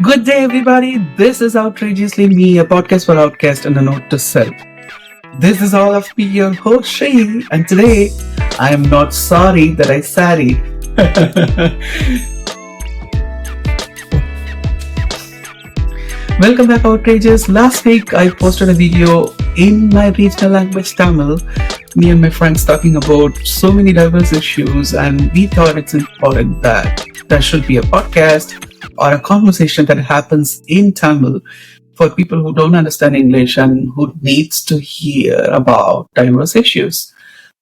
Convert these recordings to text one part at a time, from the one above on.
Good day, everybody. This is Outrageously Me, a podcast for outcast and a note to self. This is all of me, your host Sri, and today I am not sorry that I Sari. Welcome back, Outrageous. Last week I posted a video in my regional language Tamil, me and my friends talking about so many diverse issues, and we thought it's important that there should be a podcast or a conversation that happens in Tamil for people who don't understand English and who needs to hear about diverse issues.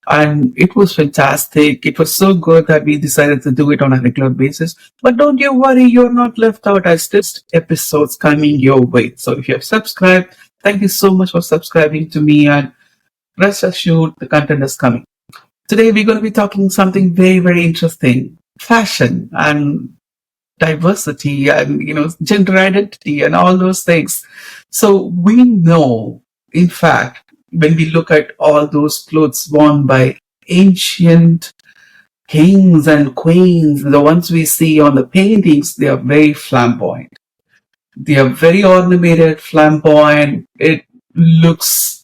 And it was fantastic. It was so good that we decided to do it on a regular basis. But don't you worry, you're not left out. I still episodes coming your way. So if you have subscribed, thank you so much for subscribing to me, and rest assured the content is coming. Today we're going to be talking something very, very interesting. Fashion and diversity and gender identity and all those things. So we know, in fact, when we look at all those clothes worn by ancient kings and queens, the ones we see on the paintings, they are very flamboyant. They are very ornamented, flamboyant. It looks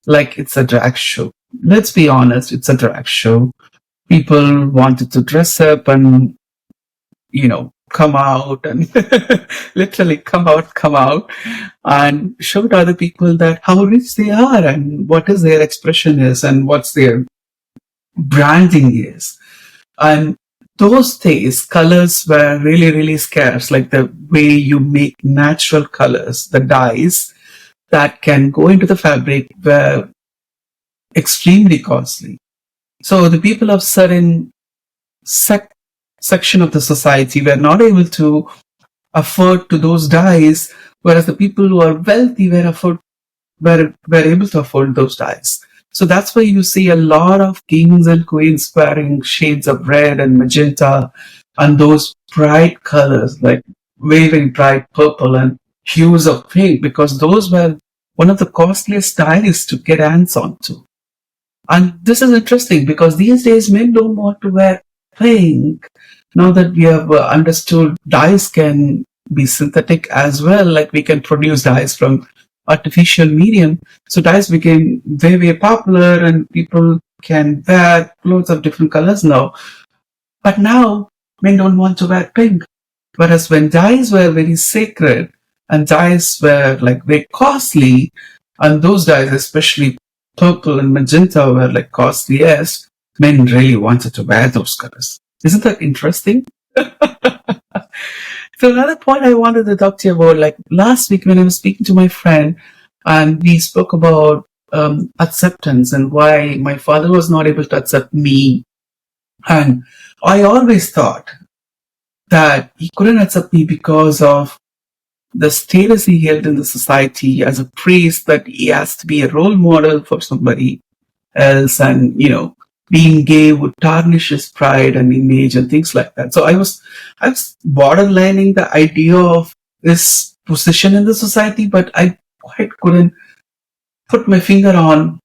like it's a drag show. Let's be honest, it's a drag show. People wanted to dress up and come out and literally come out and show to other people that how rich they are and what is their expression is and what's their branding is. And those days, colors were really, really scarce, like the way you make natural colors, the dyes that can go into the fabric were extremely costly. So the people of certain section of the society were not able to afford to those dyes, whereas the people who are wealthy were able to afford those dyes. So that's why you see a lot of kings and queens wearing shades of red and magenta and those bright colors, like very, very bright purple and hues of pink, because those were one of the costliest dyes to get hands onto. And this is interesting because these days men don't want to wear pink. Now that we have understood dyes can be synthetic as well, like we can produce dyes from artificial medium. So dyes became very, very popular and people can wear clothes of different colors now. But now men don't want to wear pink. Whereas when dyes were very sacred and dyes were like very costly, and those dyes, especially purple and magenta, were like costliest, men really wanted to wear those colors. Isn't that interesting? So another point I wanted to talk to you about, like last week when I was speaking to my friend and we spoke about acceptance and why my father was not able to accept me. And I always thought that he couldn't accept me because of the status he held in the society as a priest, that he has to be a role model for somebody else, and being gay would tarnish his pride and image and things like that. So I was borderlining the idea of his position in the society, but I quite couldn't put my finger on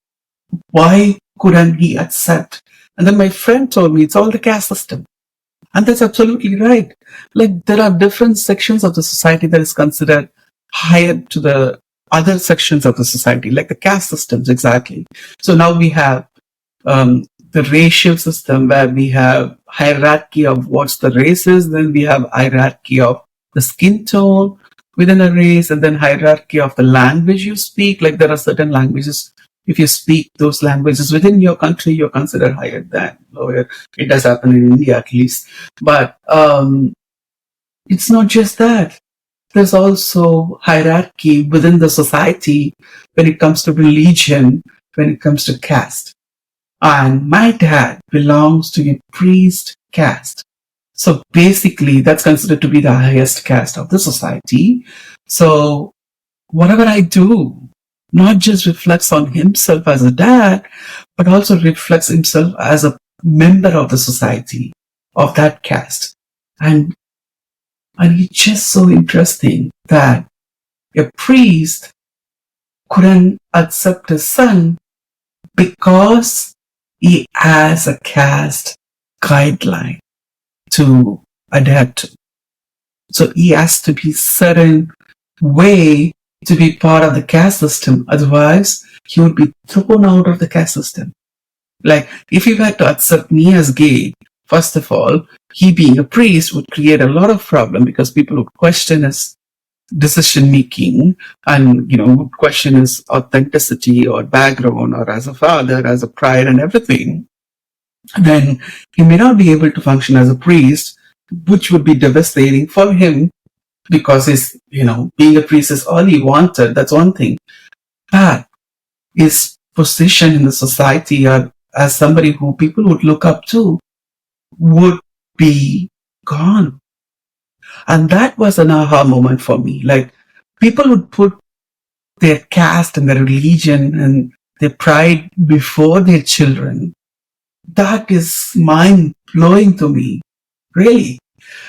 why couldn't he accept. And then my friend told me it's all the caste system. And that's absolutely right. Like there are different sections of the society that is considered higher to the other sections of the society, like the caste systems, exactly. So now we have the racial system where we have hierarchy of what's the race is, then we have hierarchy of the skin tone within a race, and then hierarchy of the language you speak. Like there are certain languages, if you speak those languages within your country, you're considered higher than lower. It does happen in India at least. But it's not just that. There's also hierarchy within the society when it comes to religion, when it comes to caste. And my dad belongs to a priest caste. So basically, that's considered to be the highest caste of the society. So whatever I do, not just reflects on himself as a dad, but also reflects himself as a member of the society of that caste. And it's just so interesting that a priest couldn't accept his son because he has a caste guideline to adapt to. So he has to be certain way to be part of the caste system. Otherwise, he would be thrown out of the caste system. Like, if you had to accept me as gay, first of all, he being a priest would create a lot of problem because people would question his decision making and, would question his authenticity or background or as a father, as a pride and everything. Then he may not be able to function as a priest, which would be devastating for him because being a priest is all he wanted. That's one thing. But his position in the society or as somebody who people would look up to would be gone. And that was an aha moment for me. Like, people would put their caste and their religion and their pride before their children. That is mind blowing to me. Really.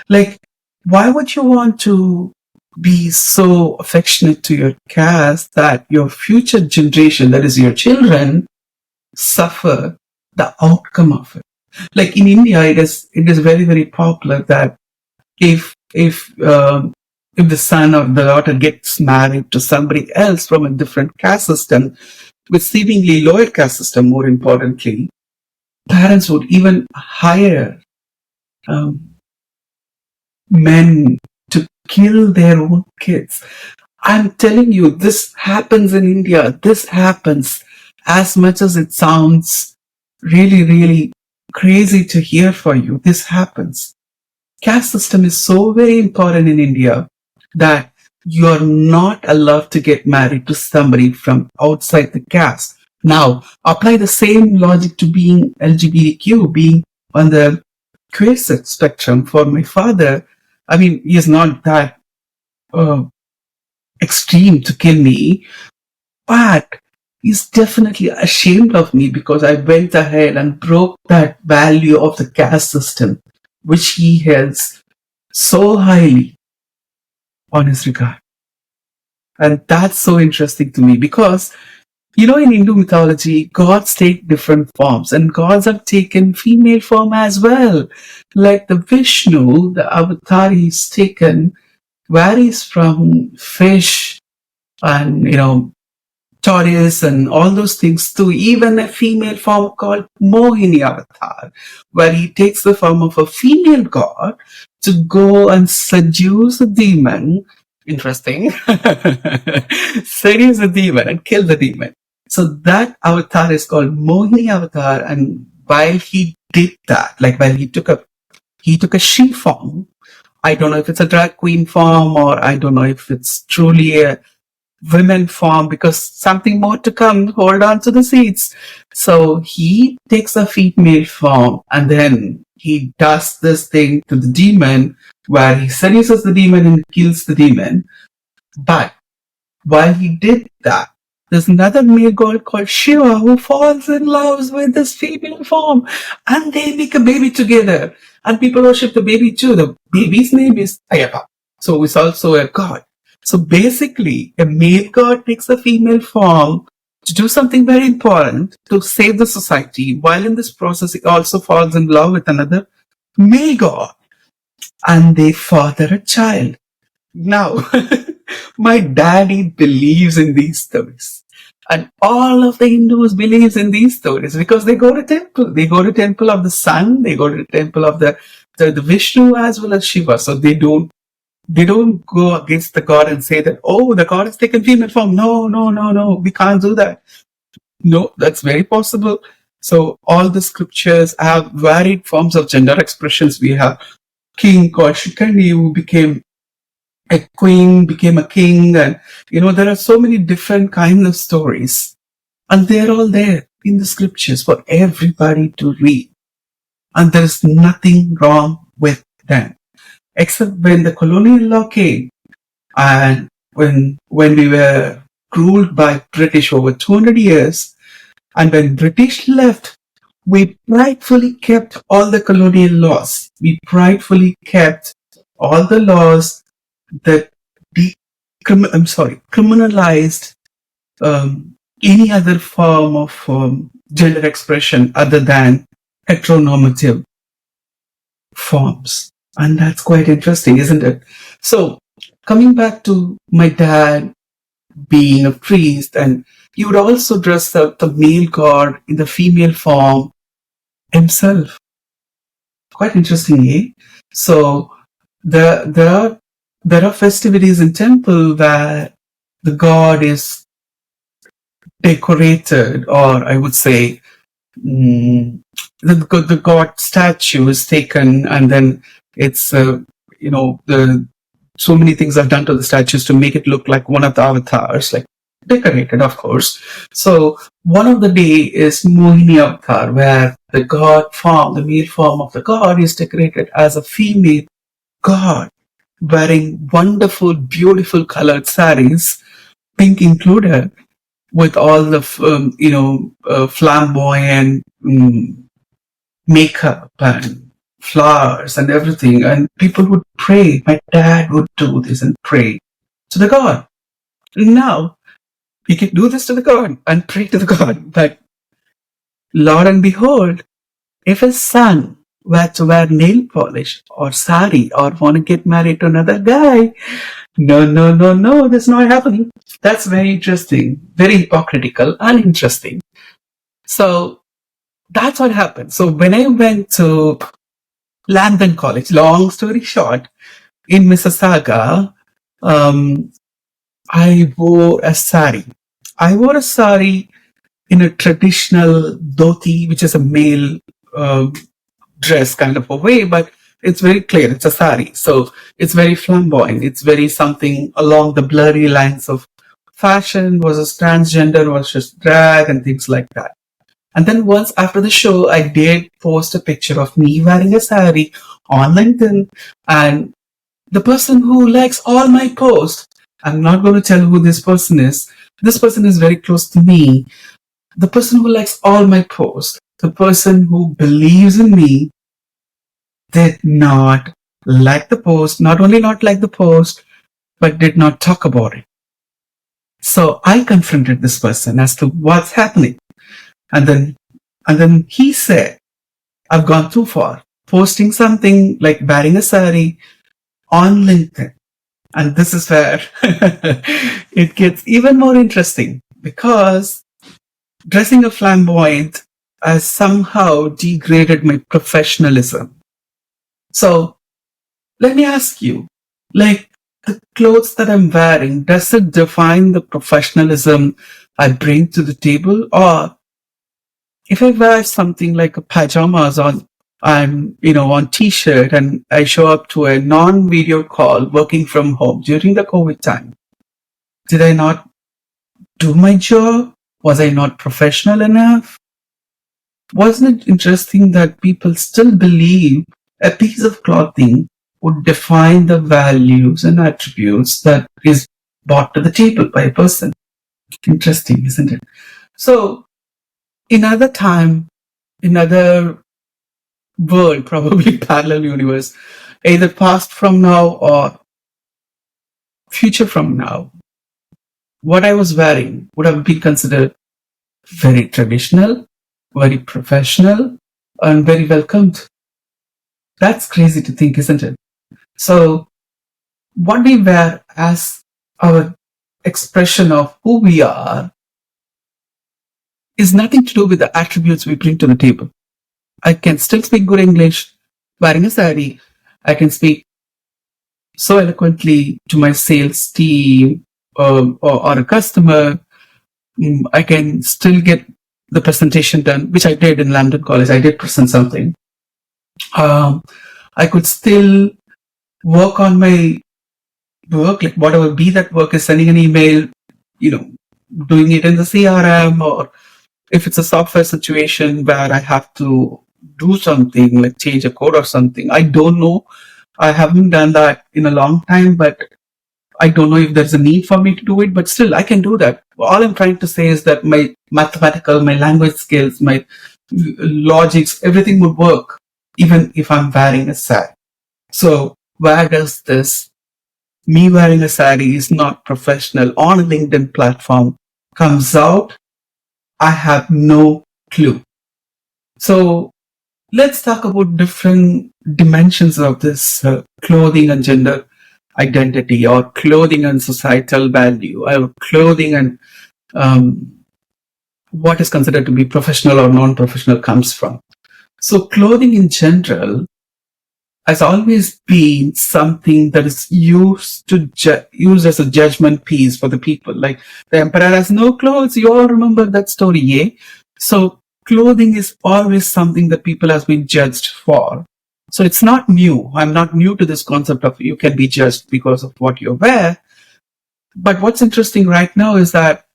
Like, why would you want to be so affectionate to your caste that your future generation, that is your children, suffer the outcome of it? Like in India, it is very, very popular that if the son or the daughter gets married to somebody else from a different caste system, with seemingly lower caste system, more importantly, parents would even hire men to kill their own kids. I'm telling you, this happens in India. This happens. As much as it sounds really, really crazy to hear for you, this happens. Caste system is so very important in India that you're not allowed to get married to somebody from outside the caste. Now, apply the same logic to being LGBTQ, being on the queer spectrum. For my father, I mean, he is not that extreme to kill me, but he's definitely ashamed of me because I went ahead and broke that value of the caste system, which he holds so highly on his regard. And that's so interesting to me because, in Hindu mythology, gods take different forms and gods have taken female form as well. Like the Vishnu, the avatar he's taken varies from fish and, tortoise and all those things to even a female form called Mohini avatar, where he takes the form of a female god to go and seduce a demon. Interesting. Seduce a demon and kill the demon. So that avatar is called Mohini avatar, and while he did that, like while he took a she form, I don't know if it's a drag queen form or I don't know if it's truly a women form because something more to come. Hold on to the seats. So he takes a female form and then he does this thing to the demon where he seduces the demon and kills the demon. But while he did that, there's another male god called Shiva who falls in love with this female form and they make a baby together. And people worship the baby too. The baby's name is Ayappa. So it's also a god. So basically, a male god takes a female form to do something very important to save the society. While in this process, he also falls in love with another male god. And they father a child. Now, my daddy believes in these stories. And all of the Hindus believes in these stories because they go to temple. They go to temple of the sun. They go to the temple of the Vishnu as well as Shiva. So they don't go against the god and say that, oh, the god has taken female form. No, we can't do that. No, that's very possible. So all the scriptures have varied forms of gender expressions. We have king called Shikandi who became a queen, became a king, and there are so many different kinds of stories, and they're all there in the scriptures for everybody to read, and there's nothing wrong with them. Except when the colonial law came and when we were ruled by British over 200 years, and when British left, we pridefully kept all the colonial laws. We pridefully kept all the laws that criminalized any other form of gender expression other than heteronormative forms. And that's quite interesting, isn't it? So, coming back to my dad being a priest, and he would also dress the male god in the female form himself. Quite interesting, eh? So, there are festivities in temple where the god is decorated, or I would say, mm, the god statue is taken, and then it's the so many things are done to the statues to make it look like one of the avatars, like decorated, of course. So one of the day is Mohini avatar, where the god form, the male form of the god, is decorated as a female god, wearing wonderful, beautiful colored saris, pink included, with all the flamboyant makeup and flowers and everything, and people would pray. My dad would do this and pray to the god. Now you can do this to the god and pray to the god, but Lord and behold, if his son were to wear nail polish or sari or want to get married to another guy, no, no, no, no, that's not happening. That's very interesting, very hypocritical and interesting. So that's what happened. So when I went to Lambton College, long story short, in Mississauga, I wore a sari. I wore a sari in a traditional dhoti, which is a male dress kind of a way, but it's very clear. It's a sari. So it's very flamboyant. It's very something along the blurry lines of fashion versus transgender versus drag and things like that. And then once after the show, I did post a picture of me wearing a sari on LinkedIn, and the person who likes all my posts, I'm not going to tell who this person is. This person is very close to me. The person who likes all my posts, the person who believes in me, did not like the post, not only not like the post, but did not talk about it. So I confronted this person as to what's happening. And then he said, I've gone too far, posting something like wearing a sari on LinkedIn. And this is where it gets even more interesting, because dressing a flamboyant has somehow degraded my professionalism. So let me ask you, like, the clothes that I'm wearing, does it define the professionalism I bring to the table? Or if I wear something like a pajamas on t-shirt, and I show up to a non-video call working from home during the COVID time, did I not do my job? Was I not professional enough? Wasn't it interesting that people still believe a piece of clothing would define the values and attributes that is brought to the table by a person? Interesting, isn't it? So, in other time, in other world, probably parallel universe, either past from now or future from now, what I was wearing would have been considered very traditional, very professional, and very welcomed. That's crazy to think, isn't it? So, what we wear as our expression of who we are is nothing to do with the attributes we bring to the table. I can still speak good English wearing a sari. I can speak so eloquently to my sales team or a customer. I can still get the presentation done, which I did in Lambton College. I did present something. I could still work on my work, like whatever be that work is, sending an email, doing it in the CRM, or if it's a software situation where I have to do something like change a code or something. I don't know. I haven't done that in a long time, but I don't know if there's a need for me to do it, but still I can do that. All I'm trying to say is that my mathematical, my language skills, my logics, everything would work even if I'm wearing a sari. So where does this me wearing a sari is not professional on a LinkedIn platform comes out? I have no clue. So let's talk about different dimensions of this clothing and gender identity, or clothing and societal value, or clothing and um, what is considered to be professional or non-professional comes from. So clothing in general has always been something that is used as a judgment piece for the people. Like the emperor has no clothes. You all remember that story, yeah? So clothing is always something that people has been judged for. So it's not new. I'm not new to this concept of you can be judged because of what you wear. But what's interesting right now is that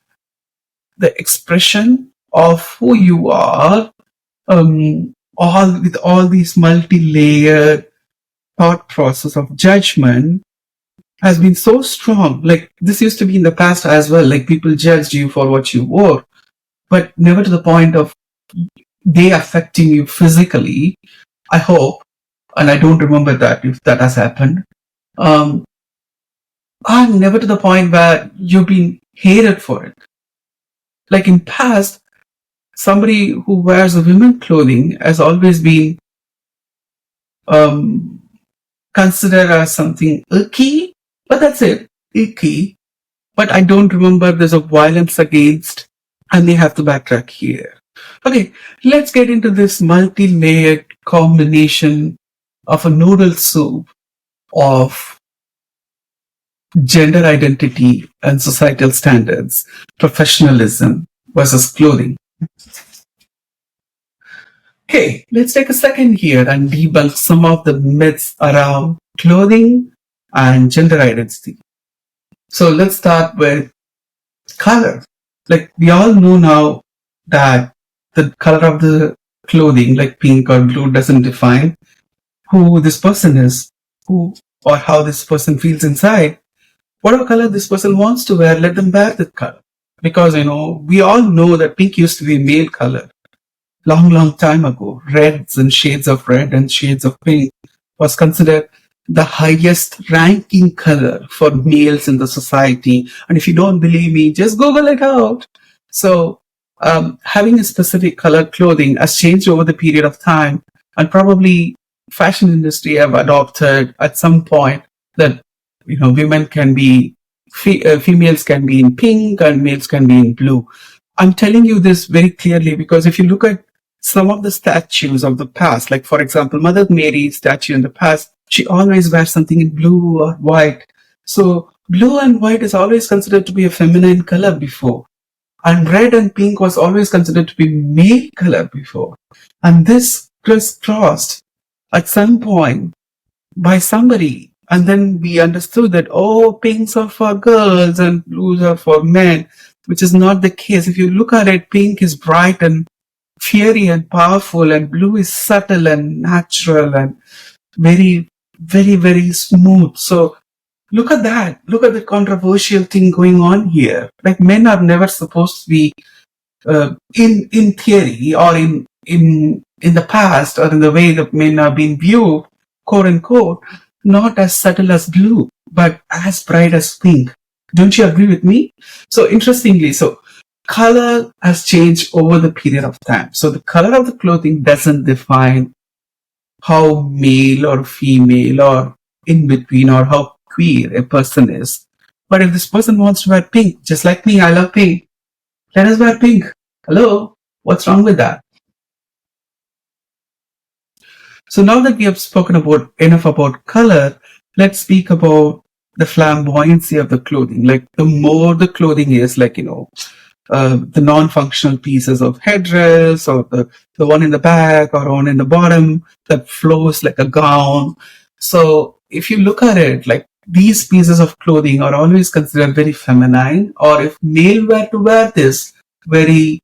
the expression of who you are, all with all these multi-layered thought process of judgment has been so strong. Like this used to be in the past as well. Like people judged you for what you wore, but never to the point of they affecting you physically. I hope, and I don't remember that if that has happened. Um, and never to the point where you've been hated for it. Like in past, somebody who wears a women clothing has always been um, considered as something icky, but that's it, icky. But I don't remember there's a violence against, and they have to backtrack here. Okay, let's get into this multi-layered combination of a noodle soup of gender identity and societal standards, professionalism versus clothing. Okay, let's take a second here and debunk some of the myths around clothing and gender identity. So let's start with color. Like we all know now that the color of the clothing, like pink or blue, doesn't define who this person is, who or how this person feels inside. Whatever color this person wants to wear, let them wear that color. Because we all know that pink used to be a male color long, long time ago. Reds and shades of red and shades of pink was considered the highest ranking color for males in the society. And if you don't believe me, just Google it out. So having a specific colored clothing has changed over the period of time, and probably fashion industry have adopted at some point that women can be females can be in pink and males can be in blue. I'm telling you this very clearly because if you look at some of the statues of the past, like for example, Mother Mary statue in the past, she always wears something in blue or white. So blue and white is always considered to be a feminine color before. And red and pink was always considered to be male color before. And this crisscrossed at some point by somebody. And then we understood that, pinks are for girls and blues are for men, which is not the case. If you look at it, pink is bright and fiery and powerful, and blue is subtle and natural and very, very, very smooth. So look at that. Look at the controversial thing going on here. Like men are never supposed to be, in theory or in the past or in the way that men are being viewed, quote unquote, not as subtle as blue, but as bright as pink. Don't you agree with me? So interestingly, color has changed over the period of time. So the color of the clothing doesn't define how male or female or in between or how queer a person is. But if this person wants to wear pink, just like me, I love pink. Let us wear pink. Hello? What's wrong with that? So now that we have spoken about enough about color, let's speak about the flamboyancy of the clothing. Like the more the clothing is, like, the non-functional pieces of headdress or the one in the back or one in the bottom that flows like a gown. So if you look at it, like these pieces of clothing are always considered very feminine, or if male were to wear this, very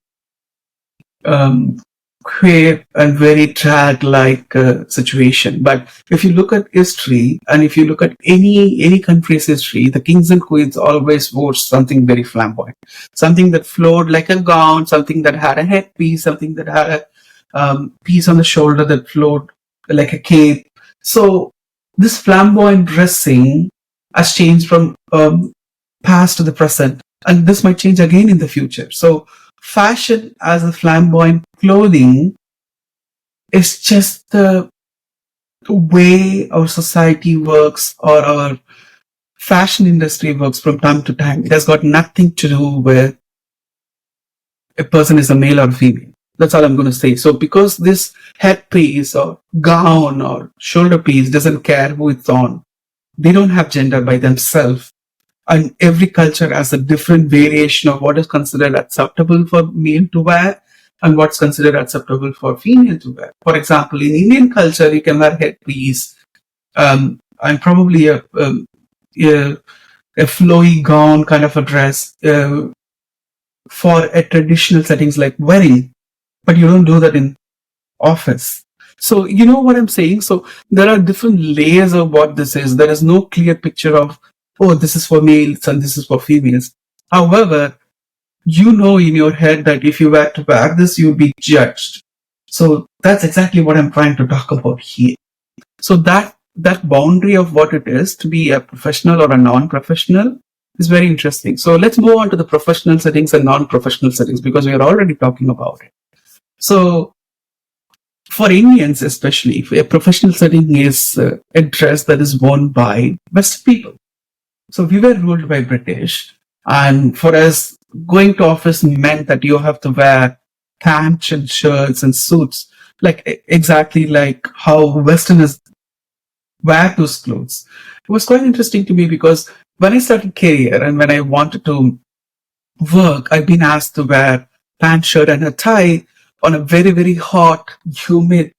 queer and very drag-like situation. But if you look at history, and if you look at any country's history, the kings and queens always wore something very flamboyant, something that flowed like a gown, something that had a headpiece, something that had a piece on the shoulder that flowed like a cape. So this flamboyant dressing has changed from past to the present, and this might change again in the future. So fashion as a flamboyant clothing It's just the way our society works or our fashion industry works from time to time. It has got nothing to do with a person is a male or female. That's all I'm going to say. So because this headpiece or gown or shoulder piece doesn't care who it's on, they don't have gender by themselves. And every culture has a different variation of what is considered acceptable for male to wear and what's considered acceptable for female to wear. For example, in Indian culture, you can wear headpiece and probably a flowy gown kind of a dress for a traditional settings like wedding, but you don't do that in office. So you know what I'm saying? So there are different layers of what this is. There is no clear picture of, oh, this is for males and this is for females. However, you know in your head that if you were to wear this, you'll be judged. So that's exactly what I'm trying to talk about here. So that boundary of what it is to be a professional or a non-professional is very interesting. So let's move on to the professional settings and non-professional settings because we are already talking about it. So for Indians especially, a professional setting is a dress that is worn by Western people. So we were ruled by British, and for us, going to office meant that you have to wear pants and shirts and suits, like exactly like how Westerners wear those clothes. It was quite interesting to me because when I started career and when I wanted to work, I've been asked to wear pants, shirt, and a tie on a very, very hot, humid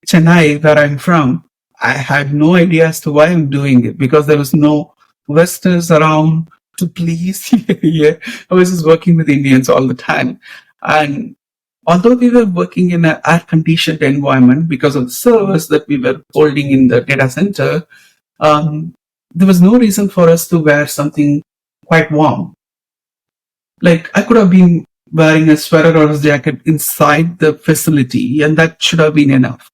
Chennai, where I'm from. I had no idea as to why I'm doing it because there was no Westerners around to please. Yeah, I was just working with Indians all the time. And although we were working in an air-conditioned environment because of the servers that we were holding in the data center, there was no reason for us to wear something quite warm. Like I could have been wearing a sweater or a jacket inside the facility, and that should have been enough.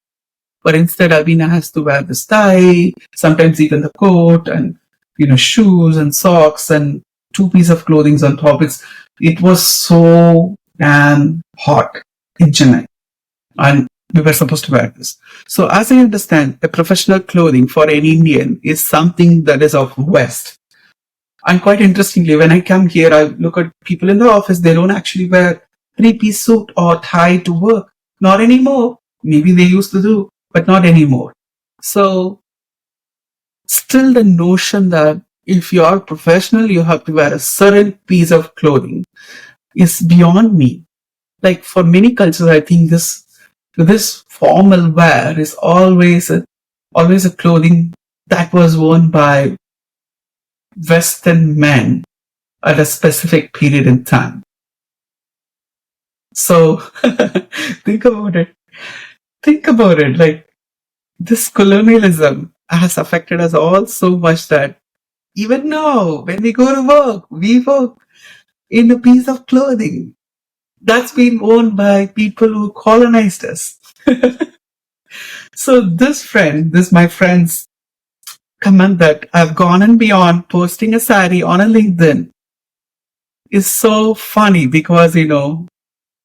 But instead, I've been asked to wear this tie, sometimes even the coat, and shoes and socks and two pieces of clothing on top. It was so damn hot in Chennai, and we were supposed to wear this. So, as I understand, a professional clothing for an Indian is something that is of West. And quite interestingly, when I come here, I look at people in the office, they don't actually wear three-piece suit or tie to work. Not anymore. Maybe they used to do, but not anymore. So, still the notion that if you are professional, you have to wear a certain piece of clothing is beyond me. Like for many cultures, I think this formal wear is always a clothing that was worn by Western men at a specific period in time. So think about it. Like this colonialism has affected us all so much that even now, when we go to work, we work in a piece of clothing that's been worn by people who colonized us. So my friend's comment that I've gone and beyond posting a sari on a LinkedIn is so funny because,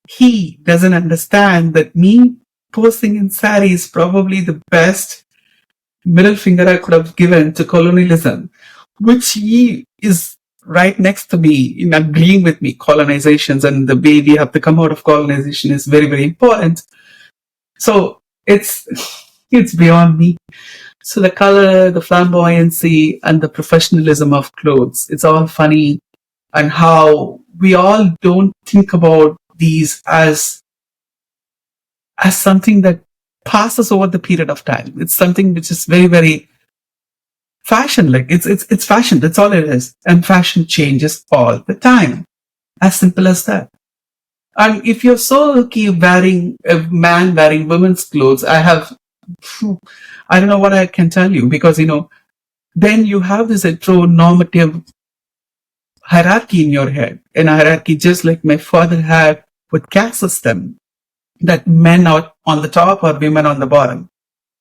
he doesn't understand that me posting in sari is probably the best middle finger I could have given to colonialism, which he is right next to me in agreeing with me. Colonizations and the way we have to come out of colonization is very, very important. So it's beyond me. So the color, the flamboyancy, and the professionalism of clothes, it's all funny. And how we all don't think about these as something that passes over the period of time. It's something which is very, very fashion. Like it's fashion. That's all it is. And fashion changes all the time. As simple as that. And if you're so lucky wearing a man wearing women's clothes, I don't know what I can tell you because, then you have this heteronormative hierarchy in your head, and a hierarchy just like my father had with caste system, that men are on the top or women on the bottom.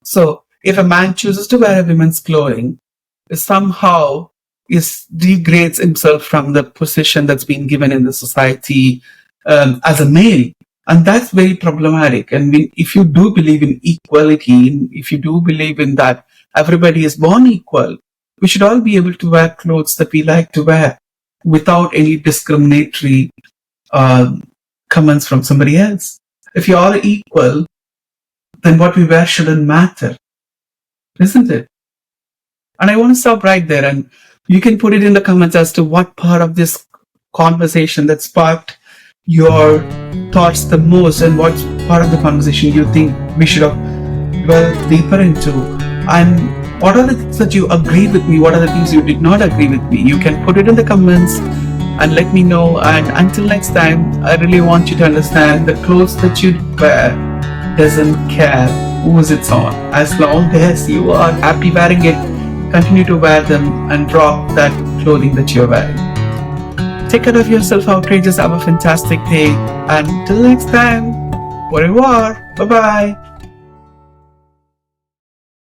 So if a man chooses to wear a women's clothing, somehow degrades himself from the position that's been given in the society as a male. And that's very problematic. And if you do believe in equality, if you do believe in that everybody is born equal, we should all be able to wear clothes that we like to wear without any discriminatory uh, comments from somebody else. If you're all equal, then what we wear shouldn't matter, isn't it? And I want to stop right there, and you can put it in the comments as to what part of this conversation that sparked your thoughts the most, and what part of the conversation you think we should have dwelled deeper into, and what are the things that you agreed with me, what are the things you did not agree with me. You can put it in the comments and let me know. And until next time, I really want you to understand the clothes that you wear doesn't care whose it's on. As long as you are happy wearing it, continue to wear them and drop that clothing that you're wearing. Take care of yourself, outrageous. Have a fantastic day. And till next time, au revoir. Bye-bye.